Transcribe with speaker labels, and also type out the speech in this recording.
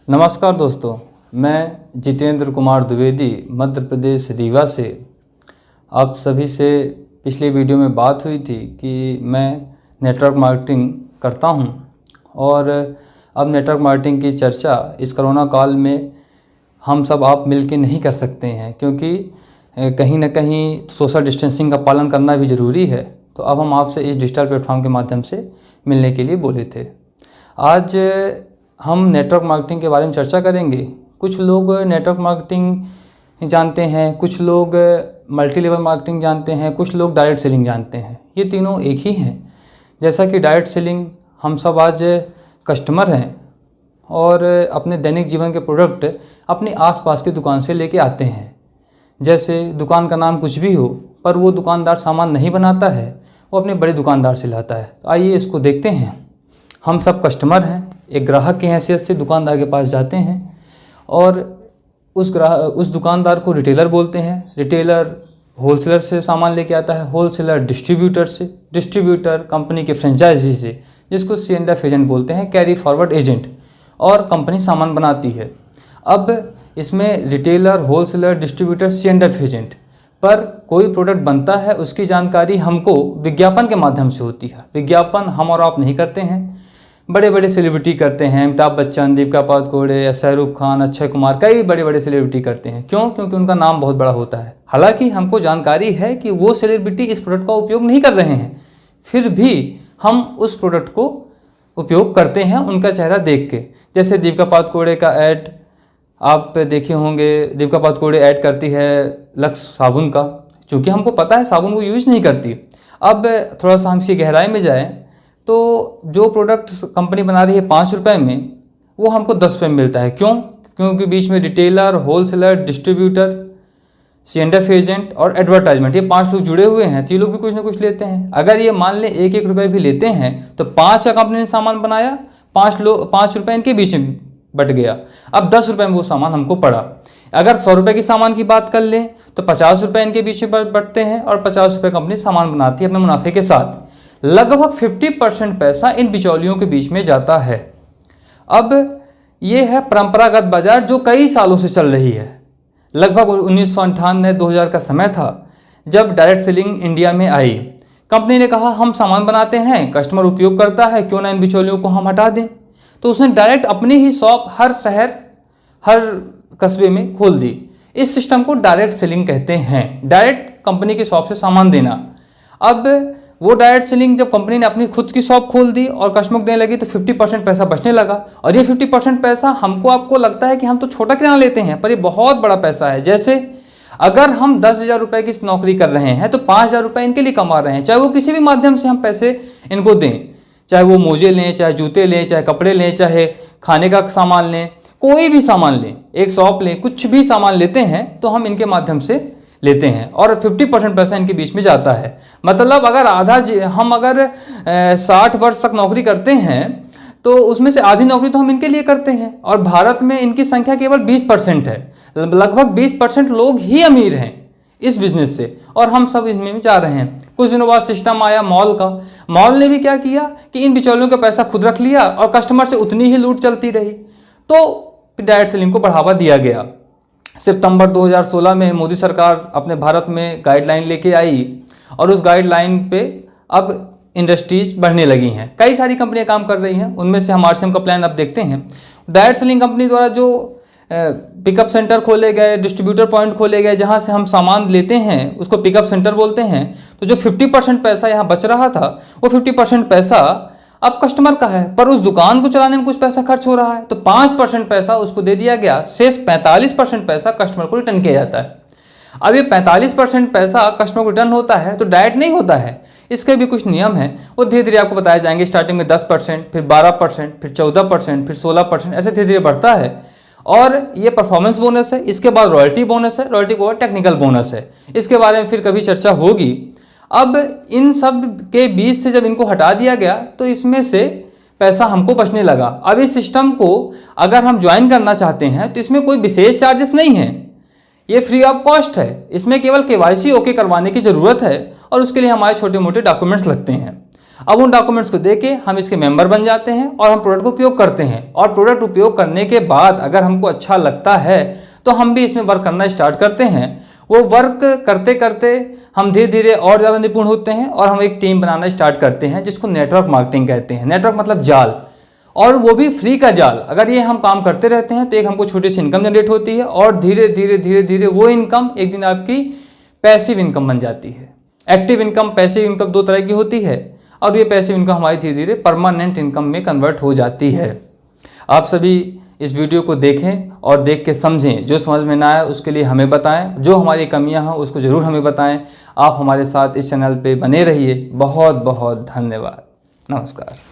Speaker 1: नमस्कार दोस्तों, मैं जितेंद्र कुमार द्विवेदी मध्य प्रदेश रीवा से। आप सभी से पिछले वीडियो में बात हुई थी कि मैं नेटवर्क मार्केटिंग करता हूं और अब नेटवर्क मार्केटिंग की चर्चा इस कोरोना काल में हम सब आप मिलकर नहीं कर सकते हैं, क्योंकि कहीं ना कहीं सोशल डिस्टेंसिंग का पालन करना भी ज़रूरी है। तो अब हम आपसे इस डिजिटल प्लेटफॉर्म के माध्यम से मिलने के लिए बोले थे। आज हम नेटवर्क मार्केटिंग के बारे में चर्चा करेंगे। कुछ लोग नेटवर्क मार्केटिंग जानते हैं, कुछ लोग मल्टी लेवल मार्केटिंग जानते हैं, कुछ लोग डायरेक्ट सेलिंग जानते हैं। ये तीनों एक ही हैं। जैसा कि डायरेक्ट सेलिंग हम सब आज कस्टमर हैं और अपने दैनिक जीवन के प्रोडक्ट अपने आसपास की दुकान से लेके आते हैं। जैसे दुकान का नाम कुछ भी हो, पर वो दुकानदार सामान नहीं बनाता है, वो अपने बड़े दुकानदार से लाता है। तो आइए इसको देखते हैं। हम सब कस्टमर हैं, एक ग्राहक की हैसियत से दुकानदार के पास जाते हैं और उस दुकानदार को रिटेलर बोलते हैं। रिटेलर होलसेलर से सामान लेके आता है, होलसेलर डिस्ट्रीब्यूटर से, डिस्ट्रीब्यूटर कंपनी के फ्रेंचाइजी से, जिसको C&F एजेंट बोलते हैं, कैरी फॉरवर्ड एजेंट, और कंपनी सामान बनाती है। अब इसमें retailer, wholesaler, distributor, C&F agent पर कोई प्रोडक्ट बनता है, उसकी जानकारी हमको विज्ञापन के माध्यम से होती है। विज्ञापन हम और आप नहीं करते हैं, बड़े बड़े सेलिब्रिटी करते हैं। अमिताभ बच्चन, दीपिका पादुकोणे, शाहरुख खान, अक्षय कुमार, कई बड़े बड़े सेलिब्रिटी करते हैं। क्यों? क्योंकि उनका नाम बहुत बड़ा होता है। हालांकि हमको जानकारी है कि वो सेलिब्रिटी इस प्रोडक्ट का उपयोग नहीं कर रहे हैं, फिर भी हम उस प्रोडक्ट को उपयोग करते हैं उनका चेहरा देख के। जैसे दीपिका पादुकोणे का ऐड आप देखे होंगे। दीपिका पादुकोणे ऐड करती है लक्स साबुन का, चूँकि हमको पता है साबुन वो यूज़ नहीं करती। अब थोड़ा सा हम इसकी गहराई में जाएँ तो जो प्रोडक्ट कंपनी बना रही है 5 रुपये में, वो हमको 10 रुपये में मिलता है। क्यों? क्योंकि बीच में retailer, wholesaler, distributor, C&F agent और एडवर्टाइजमेंट, ये 5 लोग जुड़े हुए हैं। तो ये लोग भी कुछ ना कुछ लेते हैं। अगर ये मान लें 1-1 रुपये भी लेते हैं तो 5 का कंपनी ने सामान बनाया, 5 रुपये इनके बीच में बट गया। अब 10 रुपये में वो सामान हमको पड़ा। अगर 100 रुपये की सामान की बात कर लें तो 50 रुपये इनके बीच में बटते हैं और 50 रुपये कंपनी सामान बनाती है अपने मुनाफे के साथ। लगभग 50% पैसा इन बिचौलियों के बीच में जाता है। अब ये है परंपरागत बाजार जो कई सालों से चल रही है। लगभग 1998-2000 का समय था जब डायरेक्ट सेलिंग इंडिया में आई। कंपनी ने कहा हम सामान बनाते हैं, कस्टमर उपयोग करता है, क्यों ना इन बिचौलियों को हम हटा दें। तो उसने डायरेक्ट अपनी ही शॉप हर शहर, हर कस्बे में खोल दी। इस सिस्टम को डायरेक्ट सेलिंग कहते हैं, डायरेक्ट कंपनी की शॉप से सामान देना। अब वो डायरेक्ट सेलिंग जब कंपनी ने अपनी खुद की शॉप खोल दी और कस्टमर को देने लगी तो 50% पैसा बचने लगा। और ये 50% पैसा हमको आपको लगता है कि हम तो छोटा किराना लेते हैं, पर ये बहुत बड़ा पैसा है। जैसे अगर हम 10,000 रुपये की नौकरी कर रहे हैं तो 5,000 रुपये इनके लिए कमा रहे हैं। चाहे वो किसी भी माध्यम से हम पैसे इनको दें, चाहे वो मोजे लें, चाहे जूते लें, चाहे कपड़े लें, चाहे खाने का सामान लें, कोई भी सामान लें, एक शॉप लें, कुछ भी सामान लेते हैं तो हम इनके माध्यम से लेते हैं और 50% पैसा इनके बीच में जाता है। मतलब अगर हम अगर 60 वर्ष तक नौकरी करते हैं तो उसमें से आधी नौकरी तो हम इनके लिए करते हैं। और भारत में इनकी संख्या केवल 20% है। लगभग 20% लोग ही अमीर हैं इस बिज़नेस से, और हम सब इसमें जा रहे हैं। कुछ दिनों बाद सिस्टम आया मॉल का। मॉल ने भी क्या किया कि इन बिचौलियों का पैसा खुद रख लिया और कस्टमर से उतनी ही लूट चलती रही। तो डायरेक्ट सेलिंग को बढ़ावा दिया गया। सितंबर 2016 में मोदी सरकार अपने भारत में गाइडलाइन लेके आई और उस गाइडलाइन पे अब इंडस्ट्रीज बढ़ने लगी हैं। कई सारी कंपनियां काम कर रही हैं, उनमें से हम RCM का प्लान अब देखते हैं। डायरेक्ट सेलिंग कंपनी द्वारा जो पिकअप सेंटर खोले गए, डिस्ट्रीब्यूटर पॉइंट खोले गए, जहां से हम सामान लेते हैं उसको पिकअप सेंटर बोलते हैं। तो जो 50% पैसा यहाँ बच रहा था, वो 50% पैसा अब कस्टमर का है, पर उस दुकान को चलाने में कुछ पैसा खर्च हो रहा है, तो 5% पैसा उसको दे दिया गया। शेष 45% पैसा कस्टमर को रिटर्न किया जाता है। अब ये 45% पैसा कस्टमर को रिटर्न होता है तो डायरेक्ट नहीं होता है, इसके भी कुछ नियम हैं, वो धीरे धीरे आपको बताए जाएंगे। स्टार्टिंग में 10%, फिर 12%, फिर 14%, फिर 16%, ऐसे धीरे धीरे बढ़ता है। और ये परफॉर्मेंस बोनस है, इसके बाद रॉयल्टी बोनस है, रॉयल्टी के बाद टेक्निकल बोनस है। इसके बारे में फिर कभी चर्चा होगी। अब इन सब के बीच से जब इनको हटा दिया गया तो इसमें से पैसा हमको बचने लगा। अब इस सिस्टम को अगर हम ज्वाइन करना चाहते हैं तो इसमें कोई विशेष चार्जेस नहीं है, ये फ्री ऑफ कॉस्ट है। इसमें केवल KYC ओके करवाने की ज़रूरत है और उसके लिए हमारे छोटे मोटे डॉक्यूमेंट्स लगते हैं। अब उन डॉक्यूमेंट्स को देके हम इसके मेंबर बन जाते हैं और हम प्रोडक्ट को उपयोग करते हैं। और प्रोडक्ट उपयोग करने के बाद अगर हमको अच्छा लगता है तो हम भी इसमें वर्क करना स्टार्ट करते हैं। वो वर्क करते करते हम धीरे धीरे और ज़्यादा निपुण होते हैं और हम एक टीम बनाना स्टार्ट करते हैं जिसको नेटवर्क मार्केटिंग कहते हैं। नेटवर्क मतलब जाल, और वो भी फ्री का जाल। अगर ये हम काम करते रहते हैं तो एक हमको छोटी सी इनकम जनरेट होती है और धीरे धीरे वो इनकम एक दिन आपकी पैसिव इनकम बन जाती है। एक्टिव इनकम, पैसिव इनकम दो तरह की होती है और ये पैसिव इनकम हमारी धीरे धीरे परमानेंट इनकम में कन्वर्ट हो जाती है। आप सभी इस वीडियो को देखें और देख के समझें। जो समझ में ना आए उसके लिए हमें बताएं, जो हमारी कमियां हैं उसको ज़रूर हमें बताएं। आप हमारे साथ इस चैनल पे बने रहिए। बहुत बहुत धन्यवाद। नमस्कार।